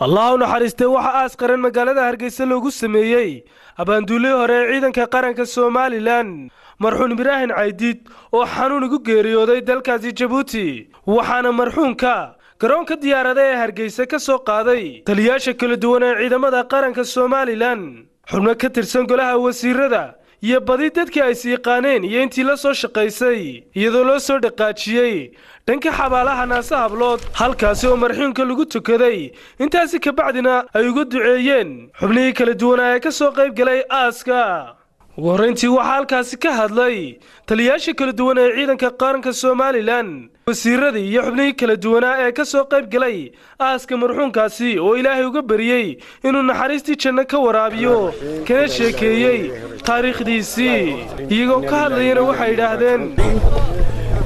الله naxariistay waxa aas qaran magaalada Hargeysa loogu sameeyay abaanduule hore ciidanka qaranka Soomaaliland marxuun Ibraahin Caydiid oo xanuun ugu geeriyooday dalkaasi Djibouti waxaana marxuunka garoonka diyaarada ee Hargeysa ka soo qaaday taliyaasha kala duwan ee ciidamada qaranka Soomaaliland xubno ka tirsan golaha wasiirada iyo badi dadkii ay siiqaaneen iyo intii la soo shaqaysay iyadoo loo soo dhaqaajiyay dhanka xabaalaha Naasa Hablood halkaas oo marxuunka lagu tukaday intaasi ka bacdina ay ugu duceeyeen xubnihii kala duwan ee ka soo qayb galay aaska wareyntii waxa halkaas ka hadlay taliyaasha kala duwan ee ciidanka qaranka Soomaaliland wasiirada iyo xubnihii kala duwan ee ka soo qayb galay aaska marxuunkaasi oo Ilaahay uga bariyay inuu naxariistii janno ka waraabiyo kana sheekeeyay taariikhdiisii iyagoo ka hadlayna waxay yiraahdeen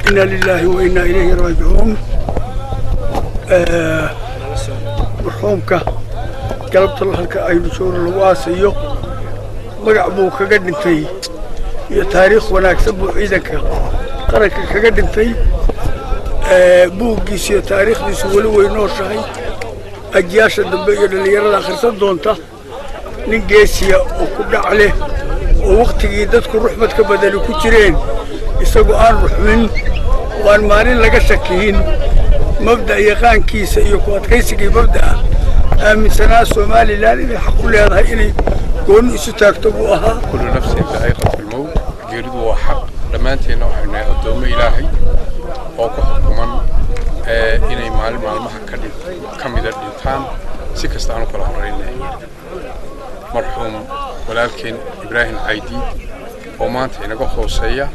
إنا لله وإنا إليه راجعون مرحومك قلبت الله لك أي بشور الواسيو مقعبو كقدم فيه يا تاريخ ونكسبه عيدك قرك كقدم فيه بوقيس يا تاريخ بيسولي وينور شهي أجياش الدبية اللي يرى الآخر صدونته ننقيسيا وكبنا عليه ووقت جيدتك رحمتك بدل كتيرين يسقوا آن رحمن وأن مارين لقى شكين مبدأ يقان كيس يقوات كيسكي مبدأ من سنة سومالي لاني حقوا لي هذا إني كون ستكتبوها كل نفس ذائقة الموت جيرد وحق لما أنت نوعنا الدوم إلهي وكحكمان إني معلومة كم إذا الإنسان سكستانو كل عمرين مرحوم ولكن إبراهيم عيديد وما أنت نقول خوصية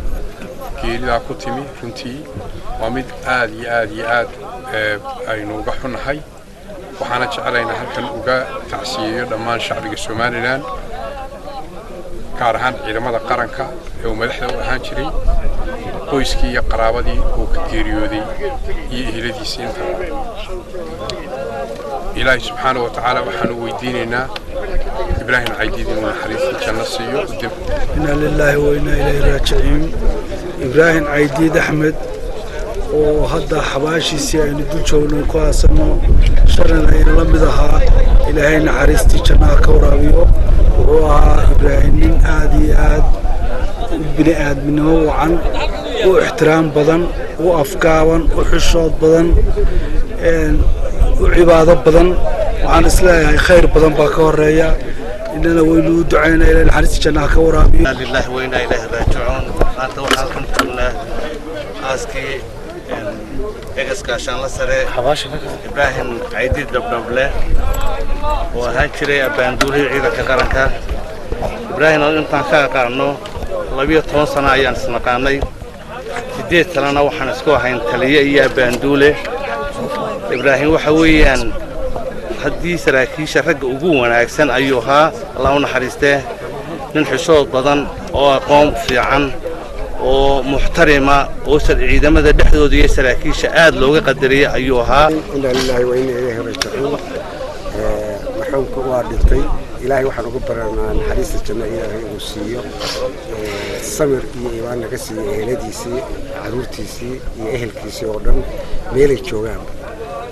geelida ku timi runtii waa mid aad aynu uga xunahay waxaana jecelaynaa halkan uga tacsiyeeyo dhammaan shacbiga Soomaaliland gaar ahaan ciidamada qaranka ee madaxda u ahaan jiray qoyskii iyo qaraabadii uu ka geeriyooday iyo eheladiisii inta Ilaahay subxaanahu wa ta'aala waxaanu weydiinaynaa Ibraahin Caydiid inuu naxariista janno siiyo inna lillahi wa inna ilayhi raaji'uun إبراهيم عيديد أحمد وهذا حباشي أين دجولون كواسمو شرنا إلى مذها إلى هين عريستي جنا كورابيو وهو إبراهيم آد بني آد منه وعن واحترام بدن وأفكار وحشود بدن وعبادة بدن وعن إسلام خير بدن باكور ريا إننا ويلو دعينا إلى العريستي جنا كورابيو إنا لله وإنا إليه راجعون أنت وحالكم كنا أسكي إجازكاشان لسرة إبراهيم عيديد دبله وهنشري أباندوري عيدا كقرنكا إبراهيم أنت كقرنو لبيه 10 سنة أيام سنة قاني جديد سنة وحنسكوا حين تليه يا أباندوله إبراهيم وحويان حديث راكيش رج وجوه أحسن أيها الله نحرسته ننحشود بدن وقوم في عن ومحترمة وصل عيدما ذا دحدو دي سراكيش آد لوغا قدرية أيها إنا لله وإنا إليه راجعون مرحومك واردتي إلهي وحنا قبرنا حديث الجنة إلهي وسيو السمر إيمان نقصي إهلديسي عرورتيسي إهلكيسي ودن ميلي جوغام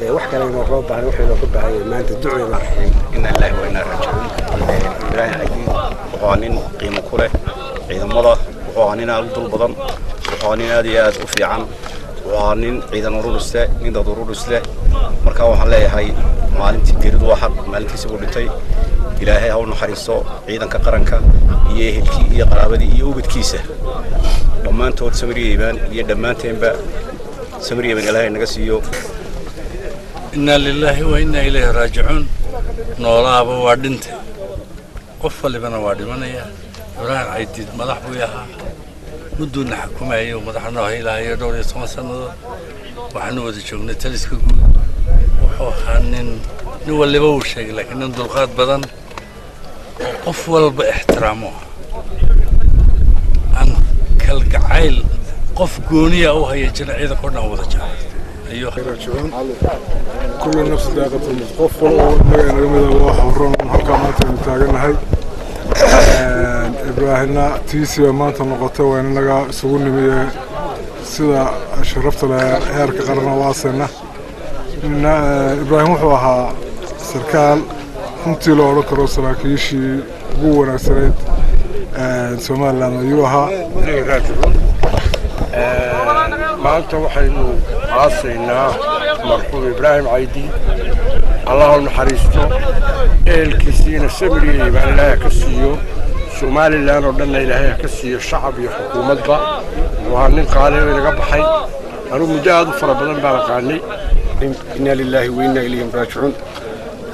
وحكا لنا الرب عن وحنا قبع ما أنت دعوة مرحبين إنا لله وإنا راجعون إبراهيم عيديد وقوانين قيمة كله عيد مضى وقوانين أدل بدن وقوانين هذه وفي عام وقوانين عيد نورولس له نيدا دورولس له مركا waxaan leeyahay maalintii geeridu waa xaq maalintiisa uu dhintay Ilaahay ha u naxariisto ciidanka qaranka iyo ehelkii iyo qaraabadii iyo ubadkiisa dhamaantood samriyeeyaan iyo dhamaanteenba samriyeeyaan Ilaahay naga siiyo inna lillahi wa inna ilayhi raaji'un noolaaba waa dhintay qof walibana waa dhimanaya Ibraahin Caydiid madax buu yahaa muduna xukumayo madaxna haylayo dhowr iyo 10 sanadood waxaanu wada joognay taliska guud wuxuu hanin nin waliba uu sheegay laakiin dulqaad badan qof walba ixtiraamo an kalgacayl qof gooniya oo haya jilcida ku dhan wada jira ayo راجعون كل نفس ذائقة الموت qof walba nagamida waxa horan halka maanta taaganahay إبراهيم تيسي maanta noqotay waa inaga isugu nimiyay sida sharafta leh heerka qaran waasana إبراهيم wuxuu ahaa sarkaal runtii loo odhan karo saraakiishii ugu wanaagsanayd Somaliland ayuu ahaa. maanta waxaynu aasaynaa marxuum Ibraahim Caydiid Allah u naxariisto eelkiisiina samriye baan Ilaahay ka siiyo Somaliland oo dhan Ilaahay ka siiyo shacab iyo xukuumadba waa nin qaali laga baxay anu muddo aad u fara badan baan qaanay inna lillahi wa inna ilayhi raaji'uun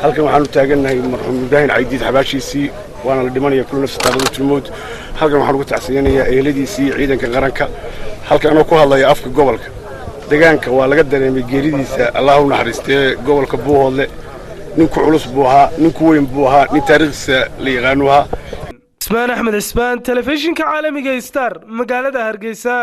halkan waxaanu taaganahay marxuum Ibraahim Caydiid xabaashiisii waana la dhimanaya kullu nafs taaqadu mood halkan waxaan ugu tacsiyanayaa eeladiisii ciidanka qaranka halkan oo ku hadlaya afka gobolka deegaanka waa laga dareemay geeridiisa Allah u naxariistee gobolka Buuhoodle ninku culus buu ahaa ninku weyn buu ahaa nin taariikhdiisa la yaqaano ahaa Ismaan Axmed Ismaan telefishinka caalamiga Star magaalada Hargeysa.